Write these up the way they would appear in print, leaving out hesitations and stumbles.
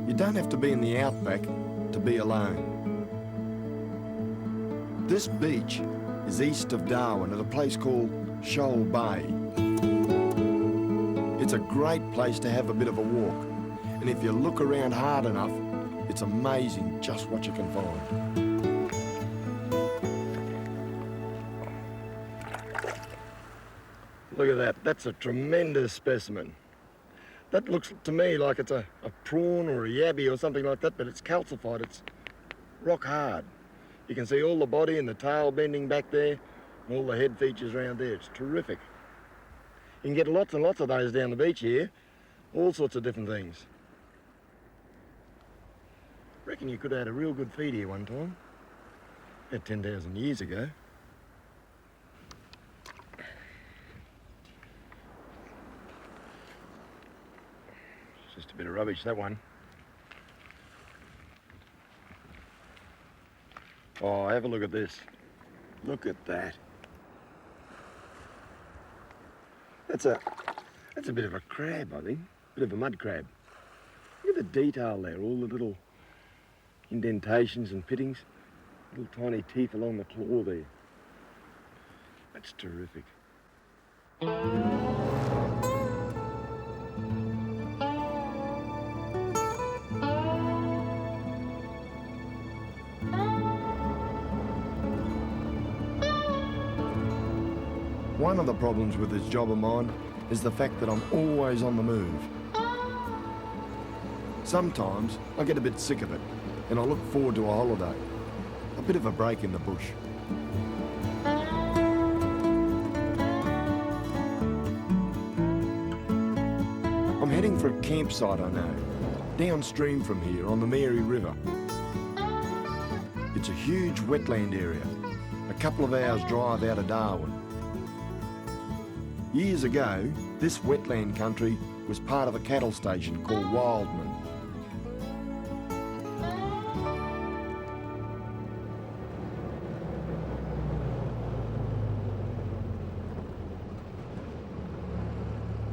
You don't have to be in the outback to be alone. This beach is east of Darwin at a place called Shoal Bay. It's a great place to have a bit of a walk, and if you look around hard enough, it's amazing just what you can find. Look at that, that's a tremendous specimen. That looks to me like it's a prawn or a yabby or something like that, but it's calcified, it's rock hard. You can see all the body and the tail bending back there, and all the head features around there. It's terrific. You can get lots and lots of those down the beach here, all sorts of different things. Reckon you could have had a real good feed here one time, about 10,000 years ago. Just a bit of rubbish, that one. Oh, have a look at this. Look at that. That's a bit of a crab, I think. Bit of a mud crab. Look at the detail there, all the little indentations and pittings. Little tiny teeth along the claw there. That's terrific. One of the problems with this job of mine is the fact that I'm always on the move. Sometimes I get a bit sick of it and I look forward to a holiday, a bit of a break in the bush. I'm heading for a campsite I know, downstream from here on the Mary River. It's a huge wetland area, a couple of hours drive out of Darwin. Years ago, this wetland country was part of a cattle station called Wildman.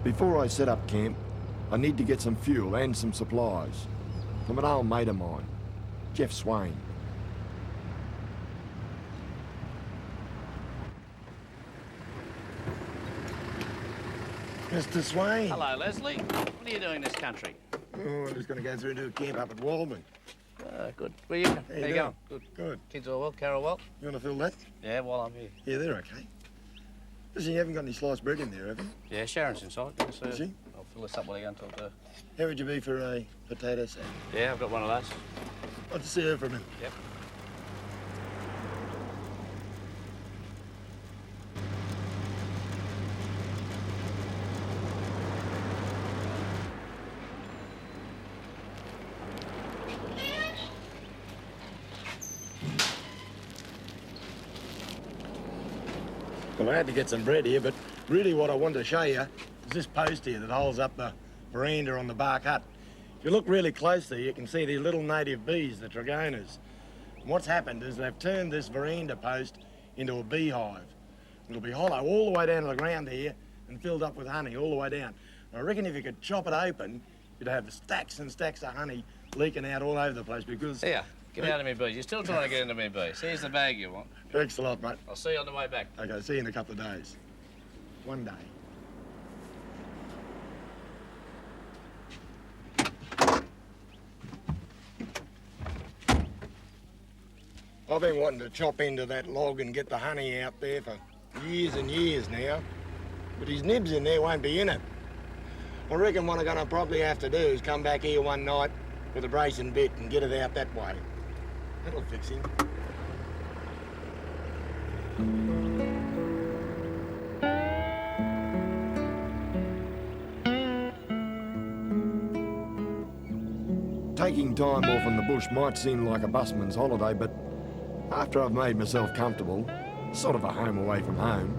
Before I set up camp, I need to get some fuel and some supplies from an old mate of mine, Jeff Swain. Mr. Swain. Hello, Leslie. What are you doing in this country? Oh, I'm just going to go through and do a camp up at Wildman. Good. Where you going? Good. Good. Kids all well? Carol well? You want to fill that? Yeah, while I'm here. Yeah, they're okay. Listen, you haven't got any sliced bread in there, have you? Yeah, Sharon's inside. Is she? I'll fill this up while you go and talk to her. How would you be for a potato salad? Yeah, I've got one of those. I'll just see her for a minute. Yep. Well, I had to get some bread here, but really what I wanted to show you is this post here that holds up the veranda on the bark hut. If you look really closely, you can see these little native bees, the trigonas. And what's happened is they've turned this veranda post into a beehive. It'll be hollow all the way down to the ground here and filled up with honey all the way down. And I reckon if you could chop it open, you'd have stacks and stacks of honey leaking out all over the place because... Here, get out of me bees. You're still trying to get into me bees. Here's the bag you want. Thanks a lot, mate. I'll see you on the way back. Okay, see you in a couple of days. One day. I've been wanting to chop into that log and get the honey out there for years and years now, but his nibs in there won't be in it. I reckon what I'm gonna probably have to do is come back here one night with a bracing bit and get it out that way. That'll fix him. taking time off in the bush might seem like a busman's holiday, but after I've made myself comfortable, sort of a home away from home,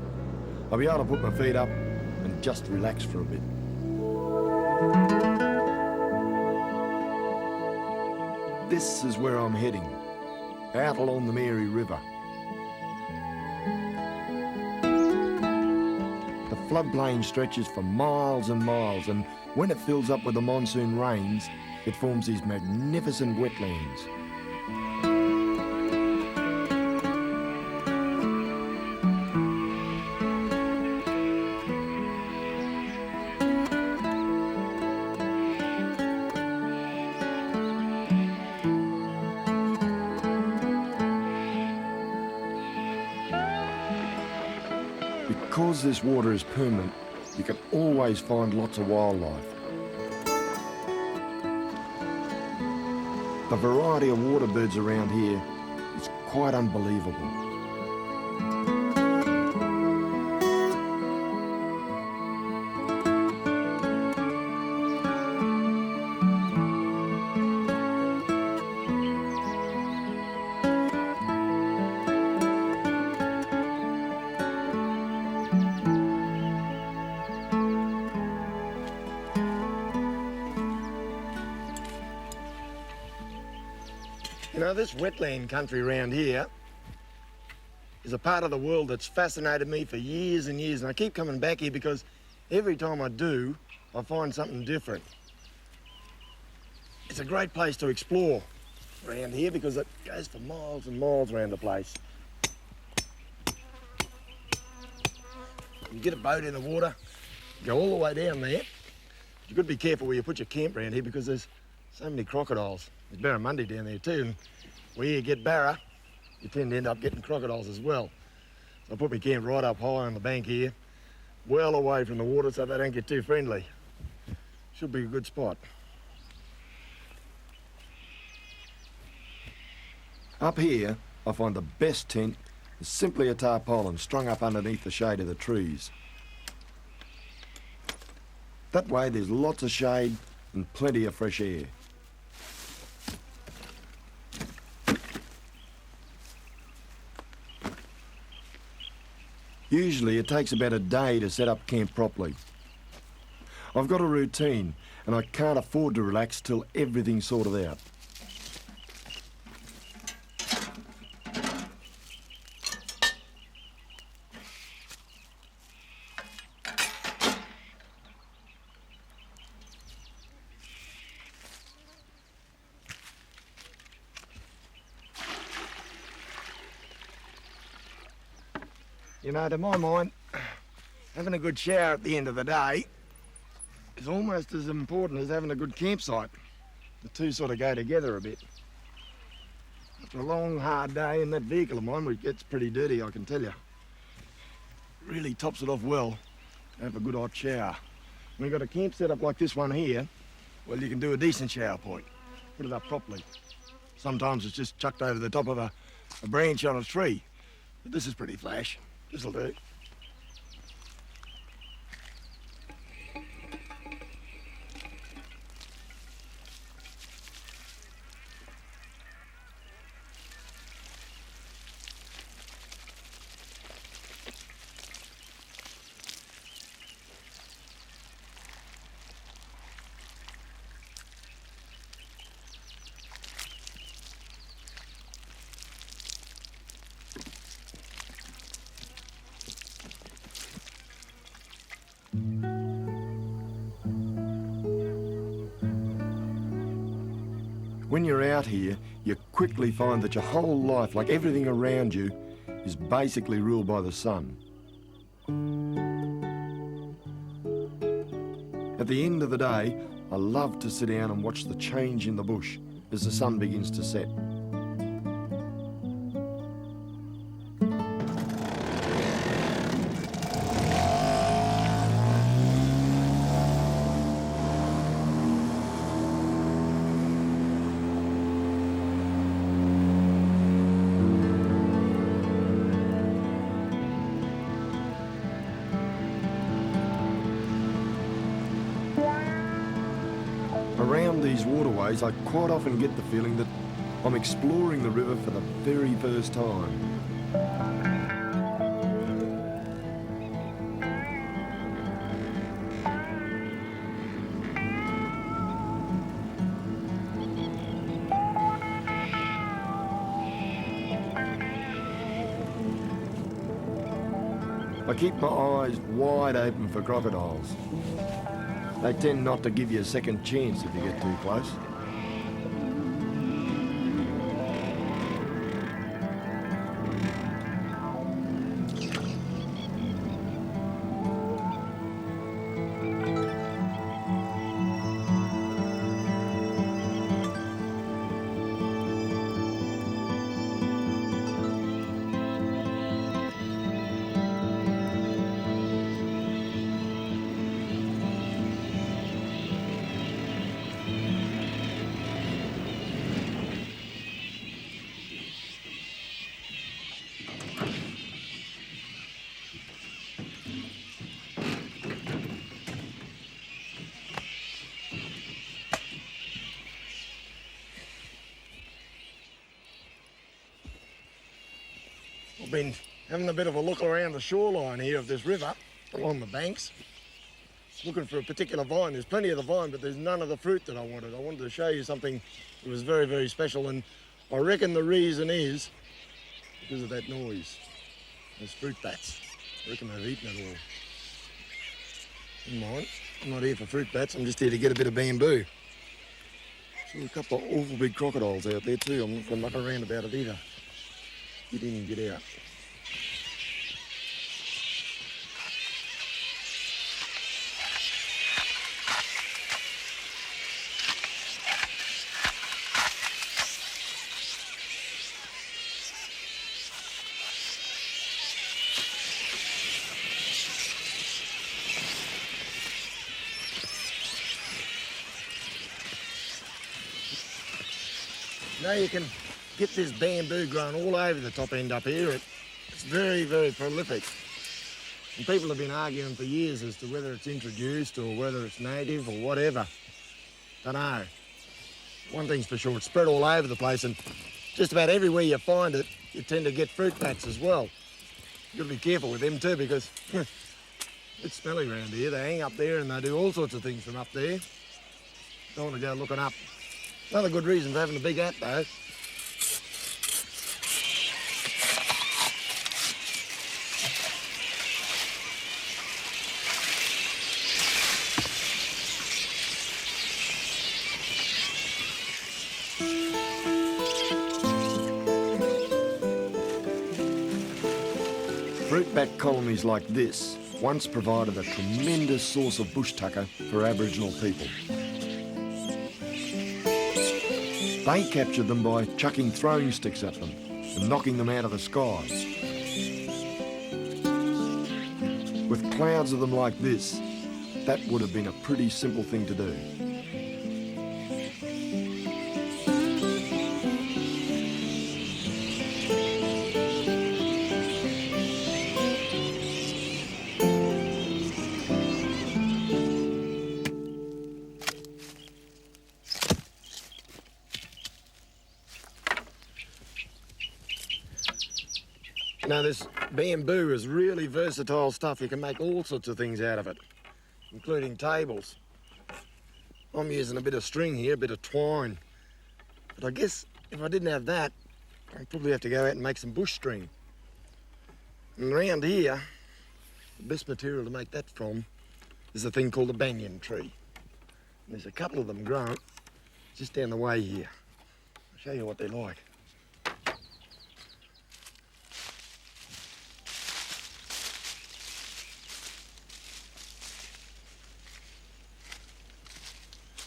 I'll be able to put my feet up and just relax for a bit. This is where I'm heading, out along the Mary River. The floodplain stretches for miles and miles, and when it fills up with the monsoon rains, it forms these magnificent wetlands. Because this water is permanent, you can always find lots of wildlife. The variety of water birds around here is quite unbelievable. You know, this wetland country around here is a part of the world that's fascinated me for years and years, and I keep coming back here because every time I do, I find something different. It's a great place to explore around here because it goes for miles and miles around the place. You get a boat in the water, go all the way down there. You've got to be careful where you put your camp around here because there's so many crocodiles. There's barramundi down there too, and where you get barra, you tend to end up getting crocodiles as well. So I put my camp right up high on the bank here, well away from the water so they don't get too friendly. Should be a good spot. Up here, I find the best tent is simply a tarpaulin strung up underneath the shade of the trees. That way there's lots of shade and plenty of fresh air. Usually it takes about a day to set up camp properly. I've got a routine and I can't afford to relax till everything's sorted out. You know, to my mind, having a good shower at the end of the day is almost as important as having a good campsite. The two sort of go together a bit. After a long, hard day in that vehicle of mine, which gets pretty dirty, I can tell you, really tops it off well to have a good hot shower. When you've got a camp set up like this one here, well, you can do a decent shower point, put it up properly. Sometimes it's just chucked over the top of a branch on a tree, but this is pretty flash. This'll do. When you're out here, you quickly find that your whole life, like everything around you, is basically ruled by the sun. At the end of the day, I love to sit down and watch the change in the bush as the sun begins to set. Around these waterways, I quite often get the feeling that I'm exploring the river for the very first time. I keep my eyes wide open for crocodiles. They tend not to give you a second chance if you get too close. I've been having a bit of a look around the shoreline here of this river, along the banks, looking for a particular vine. There's plenty of the vine, but there's none of the fruit that I wanted. I wanted to show you something that was very, very special, and I reckon the reason is because of that noise. Those fruit bats. I reckon they've eaten it all. Never mind, I'm not here for fruit bats, I'm just here to get a bit of bamboo. Saw a couple of awful big crocodiles out there too. I'm not going to muck around about it either. Get in and get out. Now you can get this bamboo grown all over the top end up here. It's very, very prolific. And people have been arguing for years as to whether it's introduced or whether it's native or whatever. Don't know. One thing's for sure, it's spread all over the place, and just about everywhere you find it, you tend to get fruit bats as well. You've got to be careful with them too, because it's smelly around here. They hang up there and they do all sorts of things from up there. Don't want to go looking up. Another good reason for having a big hat though. Fruit bat colonies like this once provided a tremendous source of bush tucker for Aboriginal people. They captured them by chucking throwing sticks at them and knocking them out of the sky. With clouds of them like this, that would have been a pretty simple thing to do. Now this bamboo is really versatile stuff. You can make all sorts of things out of it, including tables. I'm using a bit of string here, a bit of twine. But I guess if I didn't have that, I'd probably have to go out and make some bush string. And around here, the best material to make that from is a thing called a banyan tree. And there's a couple of them grown just down the way here. I'll show you what they're like.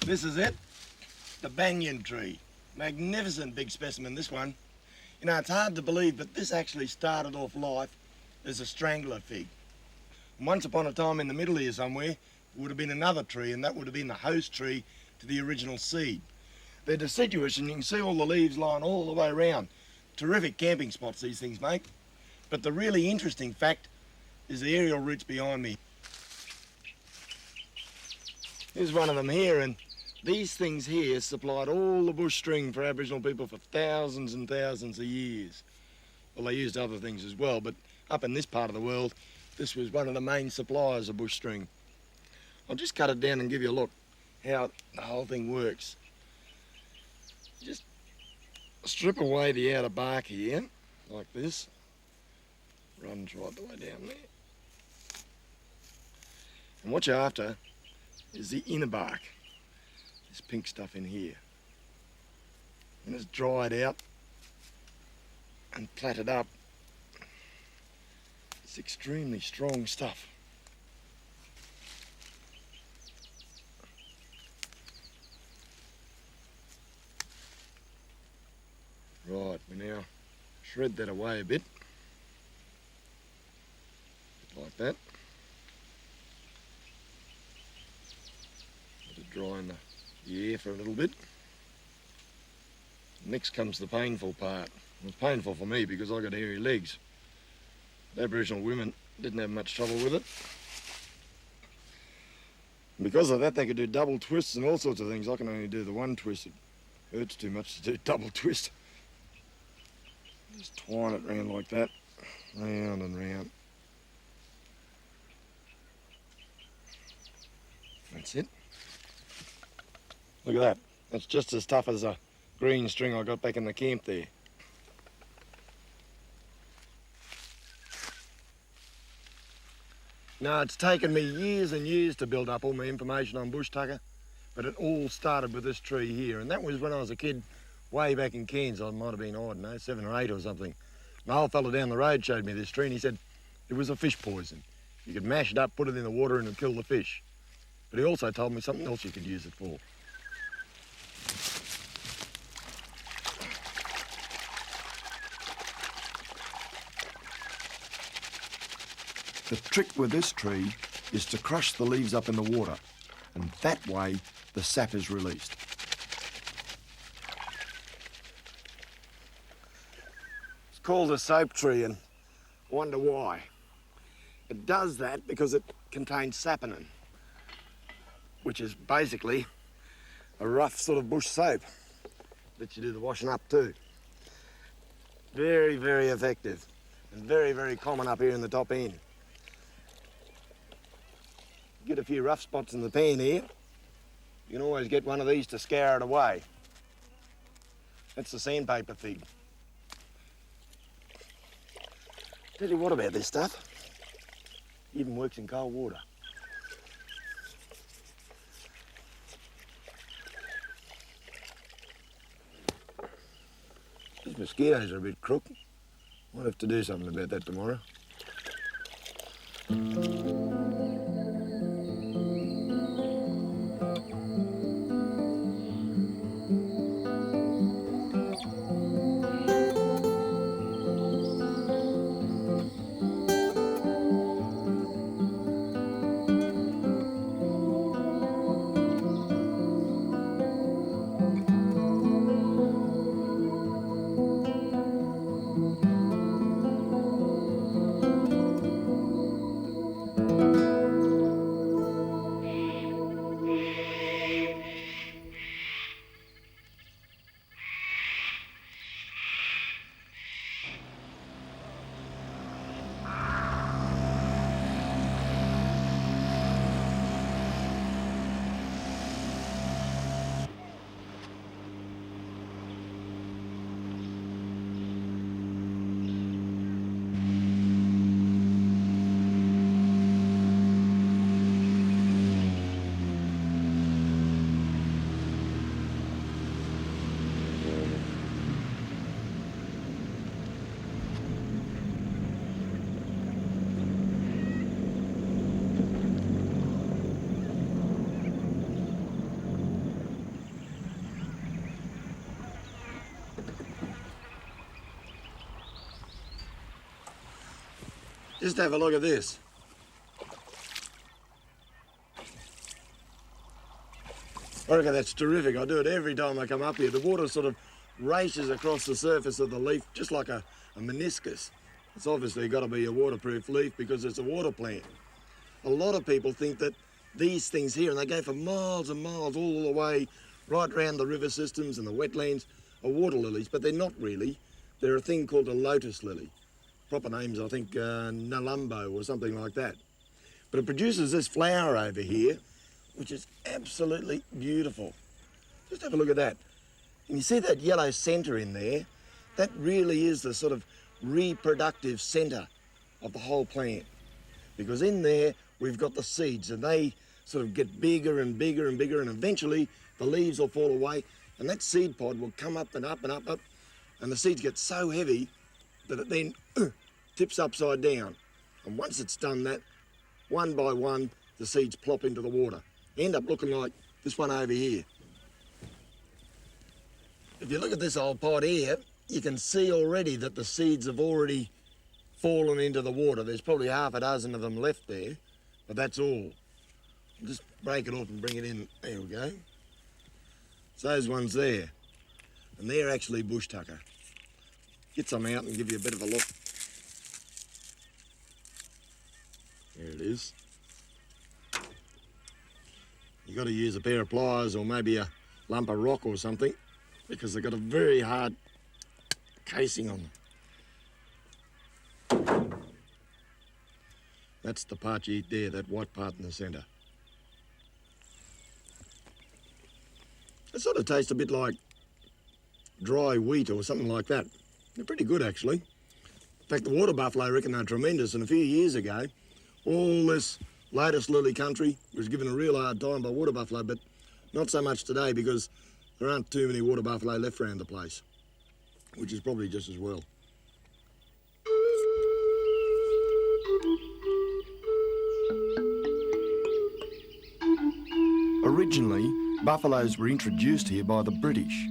This is it, the banyan tree. Magnificent big specimen, this one. You know, it's hard to believe, but this actually started off life as a strangler fig. And once upon a time in the middle here somewhere, would have been another tree, and that would have been the host tree to the original seed. They're deciduous, and you can see all the leaves lying all the way around. Terrific camping spots these things make. But the really interesting fact is the aerial roots behind me. Here's one of them here, and These things here supplied all the bush string for Aboriginal people for thousands and thousands of years. Well, they used other things as well, but up in this part of the world, this was one of the main suppliers of bush string. I'll just cut it down and give you a look how the whole thing works. Just strip away the outer bark here, like this. Runs right the way down there. And what you're after is the inner bark. This pink stuff in here. When it's dried out and platted up, it's extremely strong stuff. Right, we now shred that away a bit. Like that. Let it dry in the air for a little bit. Next comes the painful part. It's painful for me because I got hairy legs. Aboriginal women didn't have much trouble with it. And because of that, they could do double twists and all sorts of things. I can only do the one twist. It hurts too much to do double twist. Just twine it round like that, round and round. That's it. Look at that. That's just as tough as a green string I got back in the camp there. Now, it's taken me years and years to build up all my information on bush tucker, but it all started with this tree here, and that was when I was a kid, way back in Cairns. I might have been, I don't know, 7 or 8 or something. An old fella down the road showed me this tree, and he said it was a fish poison. You could mash it up, put it in the water, and it'd kill the fish. But he also told me something else you could use it for. The trick with this tree is to crush the leaves up in the water, and that way the sap is released. It's called a soap tree, and I wonder why. It does that because it contains saponin, which is basically a rough sort of bush soap that you do the washing up too. Very, very effective and very, very common up here in the top end. Get a few rough spots in the pan here, you can always get one of these to scour it away. That's the sandpaper fig. Tell you what about this stuff, it even works in cold water. These mosquitoes are a bit crooked. Might have to do something about that tomorrow. Just have a look at this. I reckon that's terrific. I do it every time I come up here. The water sort of races across the surface of the leaf just like a meniscus. It's obviously got to be a waterproof leaf because it's a water plant. A lot of people think that these things here, and they go for miles and miles all the way right around the river systems and the wetlands, are water lilies, but they're not really. They're a thing called a lotus lily. Proper name's, I think, Nalumbo or something like that. But it produces this flower over here, which is absolutely beautiful. Just have a look at that. And you see that yellow centre in there? That really is the sort of reproductive centre of the whole plant. Because in there, we've got the seeds, and they sort of get bigger and bigger and bigger, and eventually the leaves will fall away, and that seed pod will come up and up and up, and the seeds get so heavy that it then tips upside down. And once it's done that, one by one, the seeds plop into the water. End up looking like this one over here. If you look at this old pod here, you can see already that the seeds have already fallen into the water. There's probably half a dozen of them left there, but that's all. Just break it off and bring it in. There we go. It's those ones there. And they're actually bush tucker. Get some out and give you a bit of a look. There it is. You've got to use a pair of pliers or maybe a lump of rock or something, because they've got a very hard casing on them. That's the part you eat there, that white part in the centre. It sort of tastes a bit like dry wheat or something like that. They're pretty good, actually. In fact, the water buffalo reckon they're tremendous, and a few years ago, all this lotus lily country was given a real hard time by water buffalo, but not so much today because there aren't too many water buffalo left around the place, which is probably just as well. Originally, buffaloes were introduced here by the British.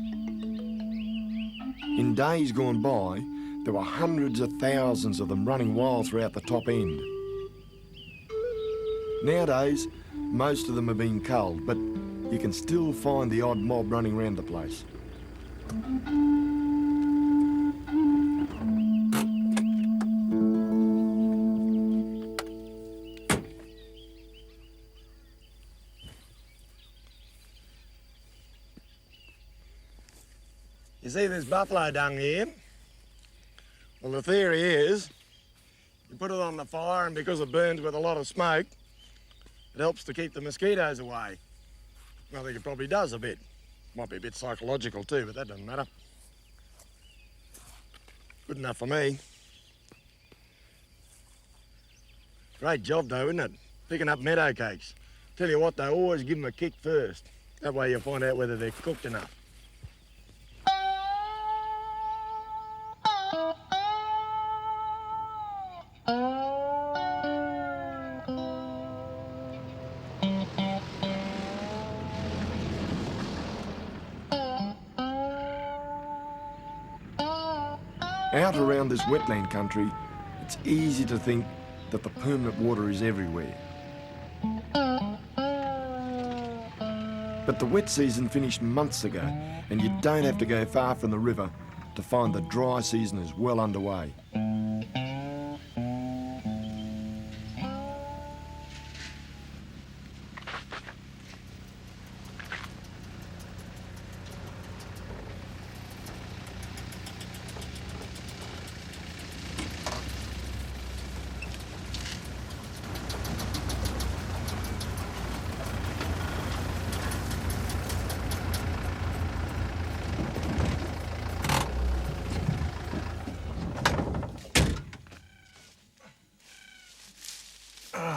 In days gone by, there were hundreds of thousands of them running wild throughout the top end. Nowadays, most of them have been culled, but you can still find the odd mob running around the place. You see this buffalo dung here? Well, the theory is you put it on the fire, and because it burns with a lot of smoke, it helps to keep the mosquitoes away. I think it probably does a bit. Might be a bit psychological too, but that doesn't matter. Good enough for me. Great job though, isn't it? Picking up meadow cakes. Tell you what though, always give them a kick first. That way you'll find out whether they're cooked enough. Out around this wetland country, it's easy to think that the permanent water is everywhere. But the wet season finished months ago, and you don't have to go far from the river to find the dry season is well underway.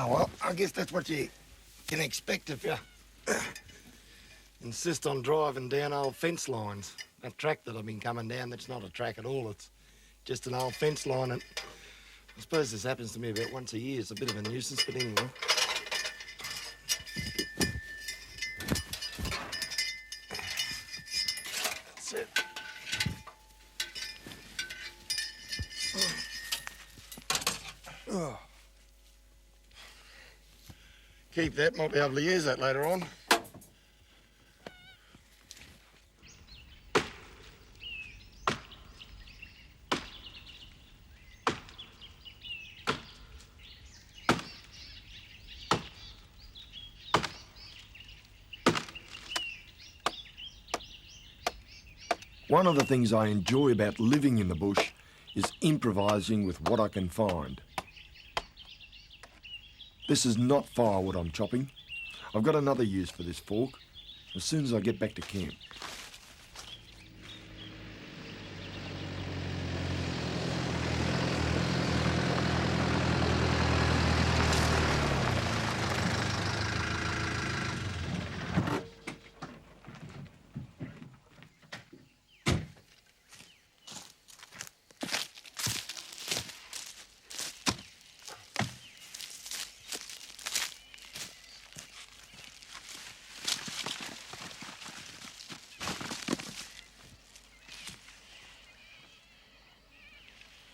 Well, I guess that's what you can expect if you insist on driving down old fence lines. That track that I've been coming down, that's not a track at all. It's just an old fence line, and I suppose this happens to me about once a year. It's a bit of a nuisance, but anyway. That's it. Oh. Keep that, might be able to use that later on. One of the things I enjoy about living in the bush is improvising with what I can find. This is not firewood I'm chopping. I've got another use for this fork as soon as I get back to camp.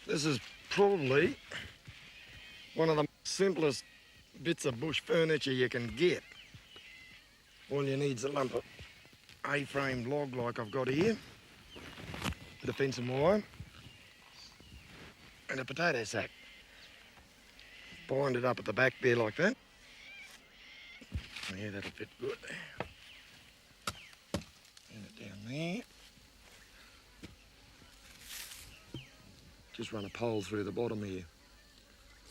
This is probably one of the simplest bits of bush furniture you can get. All you need is a lump of A-frame log like I've got here, bit of fencing wire, and a potato sack. Bind it up at the back there like that. Yeah, that'll fit good. Pin it down there. Just run a pole through the bottom here,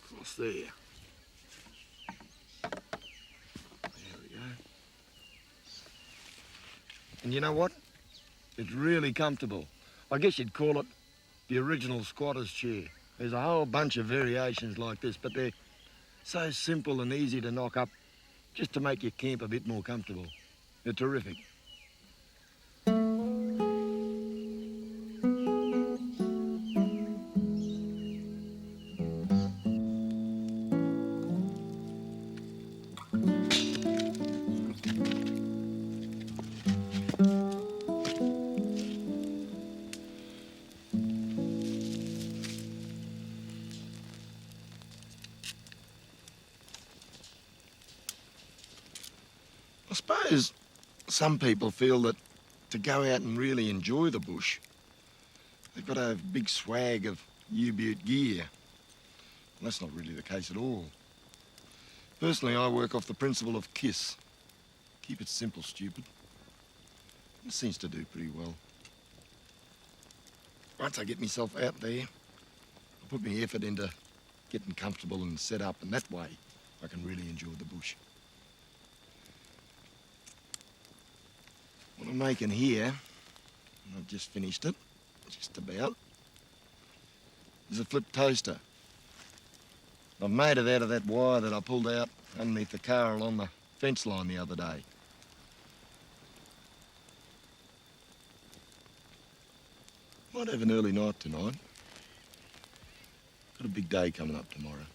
across there. There we go. And you know what? It's really comfortable. I guess you'd call it the original squatter's chair. There's a whole bunch of variations like this, but they're so simple and easy to knock up just to make your camp a bit more comfortable. They're terrific. I suppose some people feel that to go out and really enjoy the bush, they've got to have a big swag of U-boot gear. Well, that's not really the case at all. Personally, I work off the principle of KISS. Keep it simple, stupid. It seems to do pretty well. Once I get myself out there, I put my effort into getting comfortable and set up, and that way I can really enjoy the bush. What I'm making here, and I've just finished it, just about, is a flip toaster. I've made it out of that wire that I pulled out underneath the car along the fence line the other day. Might have an early night tonight. Got a big day coming up tomorrow.